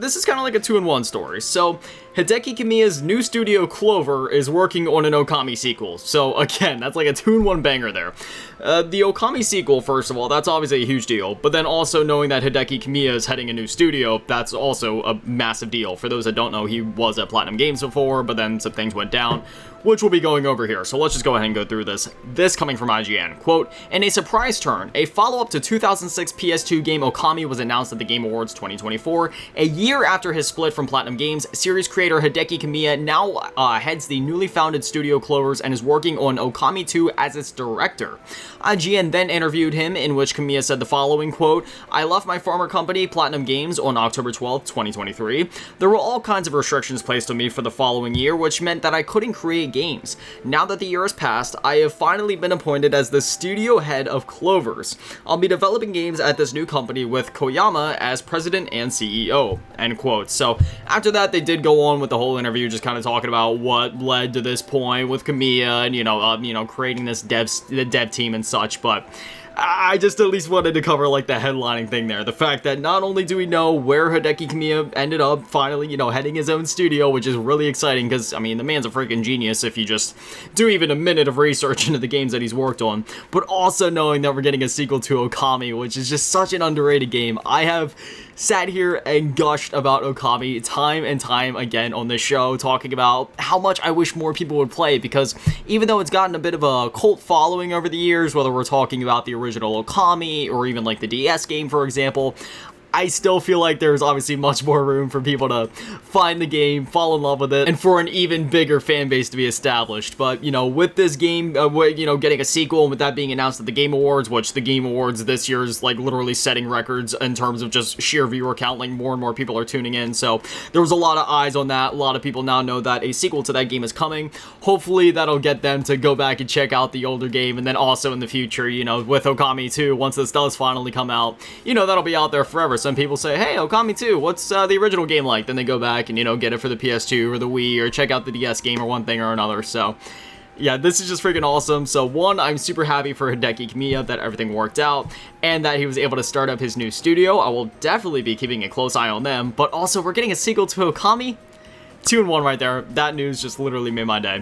This is kind of like a two-in-one story. So, Hideki Kamiya's new studio Clover is working on an Okami sequel. So, again, that's like a two-in-one banger there. The Okami sequel, first of all, that's obviously a huge deal. But then also knowing that Hideki Kamiya is heading a new studio, that's also a massive deal. For those that don't know, he was at Platinum Games before, but then some things went down, which we'll be going over here. So let's just go ahead and go through this. This coming from IGN. Quote, in a surprise turn, a follow-up to 2006 PS2 game Okami was announced at the Game Awards 2024. A year after his split from Platinum Games, series creator Hideki Kamiya now heads the newly founded studio Clovers and is working on Okami 2 as its director. IGN then interviewed him, in which Kamiya said the following, quote, I left my former company, Platinum Games, on October 12, 2023. There were all kinds of restrictions placed on me for the following year, which meant that I couldn't create games. Now that the year has passed, I have finally been appointed as the studio head of Clovers. I'll be developing games at this new company with Koyama as president and CEO, end quote. So after that, they did go on with the whole interview, just kind of talking about what led to this point with Kamiya and, creating this the dev team and such, but I just at least wanted to cover like the headlining thing there. The fact that not only do we know where Hideki Kamiya ended up finally, heading his own studio, which is really exciting because, I mean, the man's a freaking genius if you just do even a minute of research into the games that he's worked on, but also knowing that we're getting a sequel to Okami, which is just such an underrated game. I have sat here and gushed about Okami time and time again on this show, talking about how much I wish more people would play it, because even though it's gotten a bit of a cult following over the years, whether we're talking about the original Okami or even like the DS game, for example, I still feel like there's obviously much more room for people to find the game, fall in love with it, and for an even bigger fan base to be established. But, with this game, getting a sequel, and with that being announced at the Game Awards, which the Game Awards this year is, like, literally setting records in terms of just sheer viewer count, like, more and more people are tuning in, so there was a lot of eyes on that. A lot of people now know that a sequel to that game is coming. Hopefully, that'll get them to go back and check out the older game, and then also in the future, with Okami 2, once this does finally come out, that'll be out there forever. Some people say, hey, Okami 2, what's the original game like? Then they go back and, get it for the PS2 or the Wii, or check out the DS game or one thing or another. So, yeah, this is just freaking awesome. So, one, I'm super happy for Hideki Kamiya that everything worked out and that he was able to start up his new studio. I will definitely be keeping a close eye on them. But also, we're getting a sequel to Okami. 2-in-1 right there. That news just literally made my day.